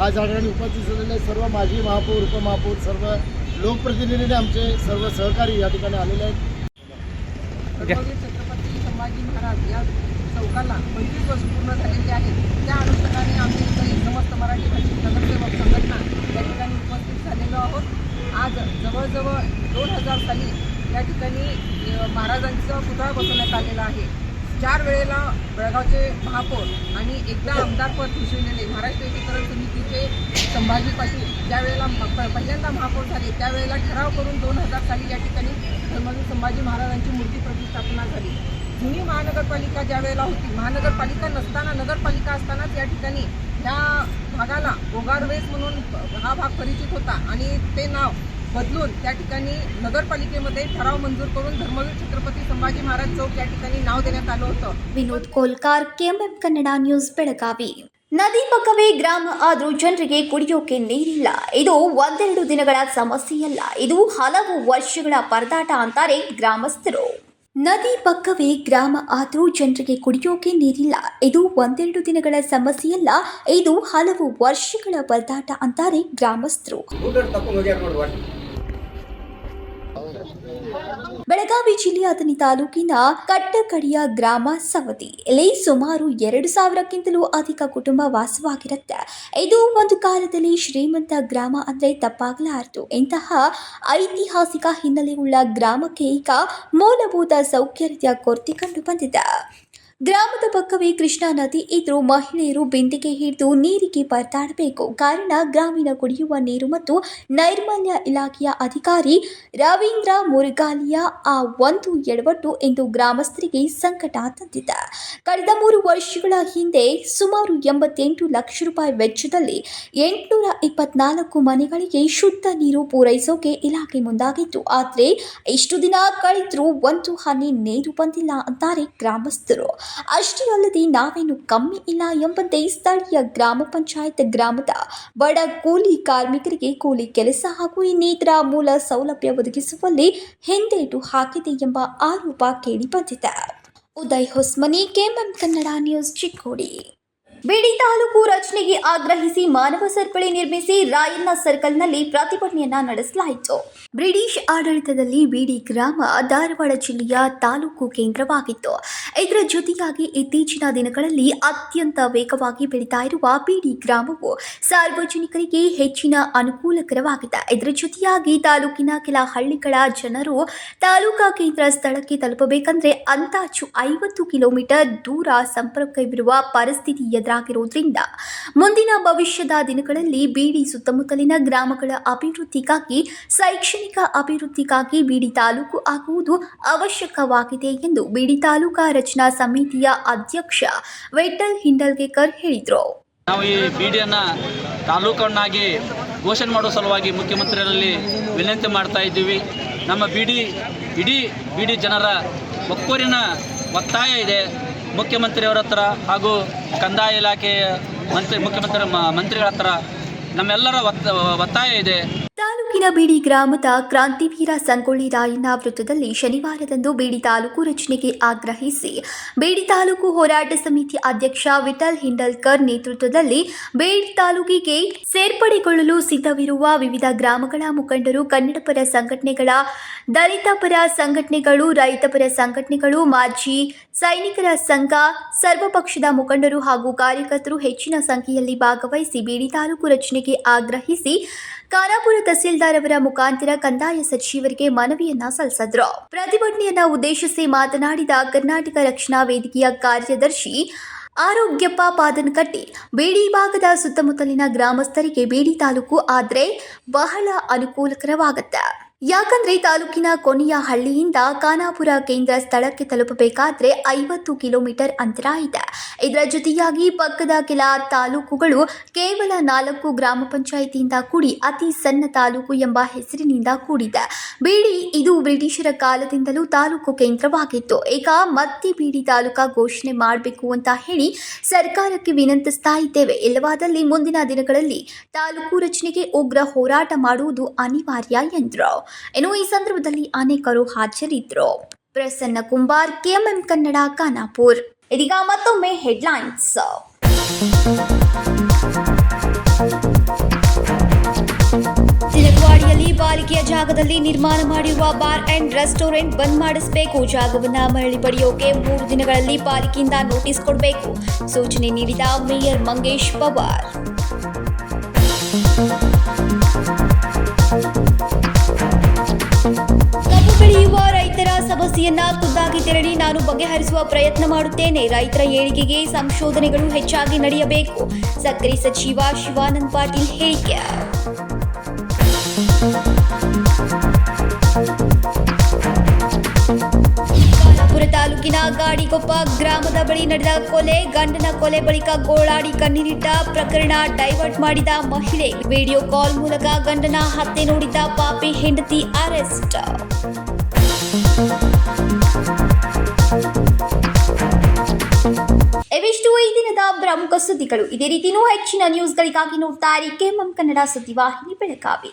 आज या ठिकाणी उपस्थित झालेले सर्व माजी महापौर, उपमहापौर, सर्व लोकप्रतिनिधीने आमचे सर्व सहकारी या ठिकाणी आलेले आहेत. छत्रपती संभाजी महाराज या चौकाला 25 वर्ष पूर्ण झालेली आहेत. त्या अनुषंगाने आम्ही इथे समस्त मराठी भाषिक नगरसेवक संघटना या ठिकाणी उपस्थित झालेलो आहोत. आज जवळजवळ 2000 साली या ठिकाणी महाराजांचा पुतळा बसवण्यात आलेला आहे. 4 वेळेला बेळगावचे महापौर आणि एकदा आमदारपद भूषविलेले महाराष्ट्र एकीकरण समितीचे संभाजी पाटील ज्यावेळेला पहिल्यांदा महापौर झाले त्यावेळेला ठराव करून 2000 साली या ठिकाणी धर्मवीर संभाजी महाराजांची मूर्ती प्रतिष्ठापना झाली. जुनी महानगरपालिका ज्या वेळेला होती, महानगरपालिका नसताना नगरपालिका असतानाच या ठिकाणी ह्या भागाला ओगारवेस म्हणून हा भाग परिचित होता आणि ते नाव बदलून त्या ठिकाणी नगरपालिकेमध्ये ठराव मंजूर करून धर्मवीर छत्रपती संभाजी महाराज चौक या ठिकाणी नाव देण्यात आलं होतं. Vinod Kolkar, KMM Kannada news, Belagavi. ನದಿ ಪಕ್ಕವೇ ಗ್ರಾಮ ಆದರೂ ಜನರಿಗೆ ಕುಡಿಯೋಕೆ ನೀರಿಲ್ಲ. ಇದು ಒಂದೆರಡು ದಿನಗಳ ಸಮಸ್ಯೆಯಲ್ಲ, ಇದು ಹಲವು ವರ್ಷಗಳ ಪರದಾಟ ಅಂತಾರೆ ಗ್ರಾಮಸ್ಥರು. ನದಿ ಪಕ್ಕವೇ ಗ್ರಾಮ ಆದರೂ ಜನರಿಗೆ ಕುಡಿಯೋಕೆ ನೀರಿಲ್ಲ. ಇದು ಒಂದೆರಡು ದಿನಗಳ ಸಮಸ್ಯೆಯಲ್ಲ, ಇದು ಹಲವು ವರ್ಷಗಳ ಪರದಾಟ ಅಂತಾರೆ ಗ್ರಾಮಸ್ಥರು. ಬೆಳಗಾವಿ ಜಿಲ್ಲೆಯ ಅಥಣಿ ತಾಲೂಕಿನ ಕಟ್ಟಕಡಿಯ ಗ್ರಾಮ ಸವದಿ. ಇಲ್ಲಿ ಸುಮಾರು 2000ಕ್ಕಿಂತಲೂ ಅಧಿಕ ಕುಟುಂಬ ವಾಸವಾಗಿರುತ್ತೆ. ಇದು ಒಂದು ಕಾಲದಲ್ಲಿ ಶ್ರೀಮಂತ ಗ್ರಾಮ ಅಂದ್ರೆ ತಪ್ಪಾಗಲಾರದು. ಇಂತಹ ಐತಿಹಾಸಿಕ ಹಿನ್ನೆಲೆಯುಳ್ಳ ಗ್ರಾಮಕ್ಕೆ ಈಗ ಮೂಲಭೂತ ಸೌಕರ್ಯದ ಕೊರತೆ ಕಂಡು ಬಂದಿದೆ. ಗ್ರಾಮದ ಪಕ್ಕವೇ ಕೃಷ್ಣಾ ನದಿ ಇದ್ರೂ ಮಹಿಳೆಯರು ಬಿಂದಿಗೆ ಹಿಡಿದು ನೀರಿಗೆ ಪರದಾಡಬೇಕು. ಕಾರಣ ಗ್ರಾಮೀಣ ಕುಡಿಯುವ ನೀರು ಮತ್ತು ನೈರ್ಮಲ್ಯ ಇಲಾಖೆಯ ಅಧಿಕಾರಿ ರವೀಂದ್ರ ಮುರುಗಾಲಿಯ ಆ ಒಂದು ಎಡವಟ್ಟು ಎಂದು ಗ್ರಾಮಸ್ಥರಿಗೆ ಸಂಕಟ ತಂದಿದೆ. ಕಳೆದ 3 ವರ್ಷಗಳ ಹಿಂದೆ ಸುಮಾರು 88 ಲಕ್ಷ ರೂಪಾಯಿ ವೆಚ್ಚದಲ್ಲಿ 824 ಮನೆಗಳಿಗೆ ಶುದ್ಧ ನೀರು ಪೂರೈಸೋಕೆ ಇಲಾಖೆ ಮುಂದಾಗಿತ್ತು. ಆದರೆ ಇಷ್ಟು ದಿನ ಕಳೆದ್ರೂ ಒಂದು ಹನಿ ನೀರು ಬಂದಿಲ್ಲ ಅಂತಾರೆ ಗ್ರಾಮಸ್ಥರು. ಅಷ್ಟೇ ಅಲ್ಲದೆ ನಾವೇನು ಕಮ್ಮಿ ಇಲ್ಲ ಎಂಬಂತೆ ಸ್ಥಳೀಯ ಗ್ರಾಮ ಪಂಚಾಯತ್ ಗ್ರಾಮದ ಬಡ ಕೂಲಿ ಕಾರ್ಮಿಕರಿಗೆ ಕೂಲಿ ಕೆಲಸ ಹಾಗೂ ಇನ್ನಿತರ ಮೂಲ ಸೌಲಭ್ಯ ಒದಗಿಸುವಲ್ಲಿ ಹಿಂದೇಟು ಹಾಕಿದೆ ಎಂಬ ಆರೋಪ ಕೇಳಿಬಂದಿದೆ. Uday Hosmani, KMM Kannada news, Chikkodi. ಬಿಡಿ ತಾಲೂಕು ರಚನೆಗೆ ಆಗ್ರಹಿಸಿ ಮಾನವ ಸರಪಳಿ ನಿರ್ಮಿಸಿ ರಾಯಣ್ಣ ಸರ್ಕಲ್ನಲ್ಲಿ ಪ್ರತಿಭಟನೆಯನ್ನ ನಡೆಸಲಾಯಿತು. ಬ್ರಿಟಿಷ್ ಆಡಳಿತದಲ್ಲಿ ಬಿಡಿ ಗ್ರಾಮ ಧಾರವಾಡ ಜಿಲ್ಲೆಯ ತಾಲೂಕು ಕೇಂದ್ರವಾಗಿತ್ತು. ಇದರ ಜೊತೆಯಾಗಿ ಇತ್ತೀಚಿನ ದಿನಗಳಲ್ಲಿ ಅತ್ಯಂತ ವೇಗವಾಗಿ ಬೆಳೀತಾ ಇರುವ ಬಿಡಿ ಗ್ರಾಮವು ಸಾರ್ವಜನಿಕರಿಗೆ ಹೆಚ್ಚಿನ ಅನುಕೂಲಕರವಾಗಿದೆ. ಇದರ ಜೊತೆಯಾಗಿ ತಾಲೂಕಿನ ಕೆಲ ಹಳ್ಳಿಗಳ ಜನರು ತಾಲೂಕಾ ಕೇಂದ್ರ ಸ್ಥಳಕ್ಕೆ ತಲುಪಬೇಕಂದ್ರೆ ಅಂದಾಜು 50 ಕಿಲೋಮೀಟರ್ ದೂರ ಸಂಪರ್ಕವಿರುವ ಪರಿಸ್ಥಿತಿ ಎದುರಾಗಿರುವುದರಿಂದ ಮುಂದಿನ ಭವಿಷ್ಯದ ದಿನಗಳಲ್ಲಿ ಬಿಡಿ ಸುತ್ತಮುತ್ತಲಿನ ಗ್ರಾಮಗಳ ಅಭಿವೃದ್ಧಿಗಾಗಿ ಶೈಕ್ಷಣಿಕ ಅಭಿವೃದ್ಧಿಗಾಗಿ ಬಿಡಿ ತಾಲೂಕು ಆಗುವುದು ಅವಶ್ಯಕವಾಗಿದೆ ಎಂದು ಬಿಡಿ ತಾಲೂಕಾ ರಚನಾ ಸಮಿತಿಯ ಅಧ್ಯಕ್ಷ ವಿಠಲ್ ಹಿಂಡಲ್ಗೇಕರ್ ಹೇಳಿದರು. ನಾವು ಈ ಬಿಡಿಯನ್ನು ತಾಲೂಕನ್ನಾಗಿ ಘೋಷಣೆ ಮಾಡುವ ಸಲುವಾಗಿ ಮುಖ್ಯಮಂತ್ರಿಗಳಲ್ಲಿ ವಿನಂತಿ ಮಾಡ್ತಾ ಇದ್ದೀವಿ. ನಮ್ಮ ಇಡೀ ಬಿಡಿ ಜನರ ಒಕ್ಕೊರಿನ ಒತ್ತಾಯ ಇದೆ ಮುಖ್ಯಮಂತ್ರಿಯವರ ಹತ್ರ ಹಾಗೂ ಕಂದಾಯ ಇಲಾಖೆಯ ಮಂತ್ರಿಗಳ ಹತ್ರ ನಮ್ಮೆಲ್ಲರ ಒತ್ತಾಯ ಇದೆ. ತಾಲೂಕಿನ ಬಿಡಿ ಗ್ರಾಮದ ಕ್ರಾಂತಿವೀರ ಸಂಗೊಳ್ಳಿ ರಾಯಣ್ಣ ವೃತ್ತದಲ್ಲಿ ಶನಿವಾರದಂದು ಬಿಡಿ ತಾಲೂಕು ರಚನೆಗೆ ಆಗ್ರಹಿಸಿ ಬಿಡಿ ತಾಲೂಕು ಹೋರಾಟ ಸಮಿತಿ ಅಧ್ಯಕ್ಷ ವಿಠಲ್ ಹಿಂಡಲ್ಕರ್ ನೇತೃತ್ವದಲ್ಲಿ ಬಿಡಿ ತಾಲೂಕಿಗೆ ಸೇರ್ಪಡೆಗೊಳ್ಳಲು ಸಿದ್ಧವಿರುವ ವಿವಿಧ ಗ್ರಾಮಗಳ ಮುಖಂಡರು, ಕನ್ನಡಪರ ಸಂಘಟನೆಗಳ, ದಲಿತ ಪರ ಸಂಘಟನೆಗಳು, ರೈತಪರ ಸಂಘಟನೆಗಳು, ಮಾಜಿ ಸೈನಿಕರ ಸಂಘ, ಸರ್ವಪಕ್ಷದ ಮುಖಂಡರು ಹಾಗೂ ಕಾರ್ಯಕರ್ತರು ಹೆಚ್ಚಿನ ಸಂಖ್ಯೆಯಲ್ಲಿ ಭಾಗವಹಿಸಿ ಬಿಡಿ ತಾಲೂಕು ರಚನೆಗೆ ಆಗ್ರಹಿಸಿ ಖಾನಾಪುರ ತಹಸೀಲ್ದಾರ್ ಅವರ ಮುಖಾಂತರ ಕಂದಾಯ ಸಚಿವರಿಗೆ ಮನವಿಯನ್ನ ಸಲ್ಲಿಸಿದ್ರು. ಪ್ರತಿಭಟನೆಯನ್ನ ಉದ್ದೇಶಿಸಿ ಮಾತನಾಡಿದ ಕರ್ನಾಟಕ ರಕ್ಷಣಾ ವೇದಿಕೆಯ ಕಾರ್ಯದರ್ಶಿ ಆರೋಗ್ಯಪ್ಪ ಪಾದನಕಟ್ಟಿ, ಬೇಡಿ ಭಾಗದ ಸುತ್ತಮುತ್ತಲಿನ ಗ್ರಾಮಸ್ಥರಿಗೆ ಬೇಡಿ ತಾಲೂಕು ಆದ್ರೆ ಬಹಳ ಅನುಕೂಲಕರವಾಗುತ್ತೆ. ಯಾಕಂದ್ರೆ ತಾಲೂಕಿನ ಕೊನೆಯ ಹಳ್ಳಿಯಿಂದ ಖಾನಾಪುರ ಕೇಂದ್ರ ಸ್ಥಳಕ್ಕೆ ತಲುಪಬೇಕಾದ್ರೆ 50 ಕಿಲೋಮೀಟರ್ ಅಂತರ ಇದೆ. ಇದರ ಜೊತೆಯಾಗಿ ಪಕ್ಕದ ಕೆಲ ತಾಲೂಕುಗಳು ಕೇವಲ 4 ಗ್ರಾಮ ಪಂಚಾಯಿತಿಯಿಂದ ಕೂಡಿ ಅತಿ ಸಣ್ಣ ತಾಲೂಕು ಎಂಬ ಹೆಸರಿನಿಂದ ಕೂಡಿದೆ. ಬೇಡಿ ಇದು ಬ್ರಿಟಿಷರ ಕಾಲದಿಂದಲೂ ತಾಲೂಕು ಕೇಂದ್ರವಾಗಿತ್ತು. ಈಗ ಮತ್ತೆ ಬೇಡಿ ತಾಲೂಕಾ ಘೋಷಣೆ ಮಾಡಬೇಕು ಅಂತ ಹೇಳಿ ಸರ್ಕಾರಕ್ಕೆ ವಿನಂತಿಸ್ತಾ ಇದ್ದೇವೆ. ಇಲ್ಲವಾದಲ್ಲಿ ಮುಂದಿನ ದಿನಗಳಲ್ಲಿ ತಾಲೂಕು ರಚನೆಗೆ ಉಗ್ರ ಹೋರಾಟ ಮಾಡುವುದು ಅನಿವಾರ್ಯ ಎಂದರು. ಇನ್ನು ಈ ಸಂದರ್ಭದಲ್ಲಿ ಅನೇಕರು ಹಾಜರಿದ್ದರು. ಪ್ರಸನ್ನ ಕುಂಬಾರ್, ಕೆಎಂಎಂ ಕನ್ನಡ, ಖಾನಾಪುರ್. ಇದೀಗ ಮತ್ತೊಮ್ಮೆ ಹೆಡ್ಲೈನ್ಸ್. ತಿಲಕವಾಡಿಯಲ್ಲಿ ಪಾಲಿಕೆಯ ಜಾಗದಲ್ಲಿ ನಿರ್ಮಾಣ ಮಾಡಿರುವ ಬಾರ್ ಅಂಡ್ ರೆಸ್ಟೋರೆಂಟ್ ಬಂದ್ ಮಾಡಿಸಬೇಕು. ಜಾಗವನ್ನ ಮರಳಿ ಪಡೆಯೋಕೆ 3 ದಿನಗಳಲ್ಲಿ ಪಾಲಿಕೆಯಿಂದ ನೋಟಿಸ್ ಕೊಡಬೇಕು. ಸೂಚನೆ ನೀಡಿದ ಮೇಯರ್ ಮಂಗೇಶ್ ಪವಾರ್. ಕಬ್ಬು ಬೆಳೆಯುವ ರೈತರ ಸಮಸ್ಯೆಯನ್ನ ಖುದ್ದಾಗಿ ತೆರಳಿ ನಾನು ಬಗೆಹರಿಸುವ ಪ್ರಯತ್ನ ಮಾಡುತ್ತೇನೆ. ರೈತರ ಏಳಿಗೆಗೆ ಸಂಶೋಧನೆಗಳು ಹೆಚ್ಚಾಗಿ ನಡೆಯಬೇಕು. ಸಕ್ಕರೆ ಸಚಿವ ಶಿವಾನಂದ ಪಾಟೀಲ್ ಹೇಳಿಕೆ. ಖಾನಾಪುರ ತಾಲೂಕಿನ ಗಾಡಿಗೊಪ್ಪ ಗ್ರಾಮದ ಬಳಿ ನಡೆದ ಕೊಲೆ, ಗಂಡನ ಕೊಲೆ ಬಳಿಕ ಗೋಳಾಡಿ ಕಣ್ಣೀರಿಟ್ಟ ಪ್ರಕರಣ ಡೈವರ್ಟ್ ಮಾಡಿದ ಮಹಿಳೆ. ವಿಡಿಯೋ ಕಾಲ್ ಮೂಲಕ ಗಂಡನ ಹತ್ಯೆ ನೋಡಿದ್ದ ಪಾಪಿ ಹೆಂಡತಿ ಅರೆಸ್ಟ್. ಇವಿಷ್ಟು ಈ ದಿನದ ಪ್ರಮುಖ ಸುದ್ದಿಗಳು. ಇದೇ ರೀತಿಯೂ ಹೆಚ್ಚಿನ ನ್ಯೂಸ್ಗಳಿಗಾಗಿ ನೋಡ್ತಾ ಇರಿ ಕೆಎಂಎಂ ಕನ್ನಡ ಸುದ್ದಿವಾಹಿನಿ ಬೆಳಗಾವಿ.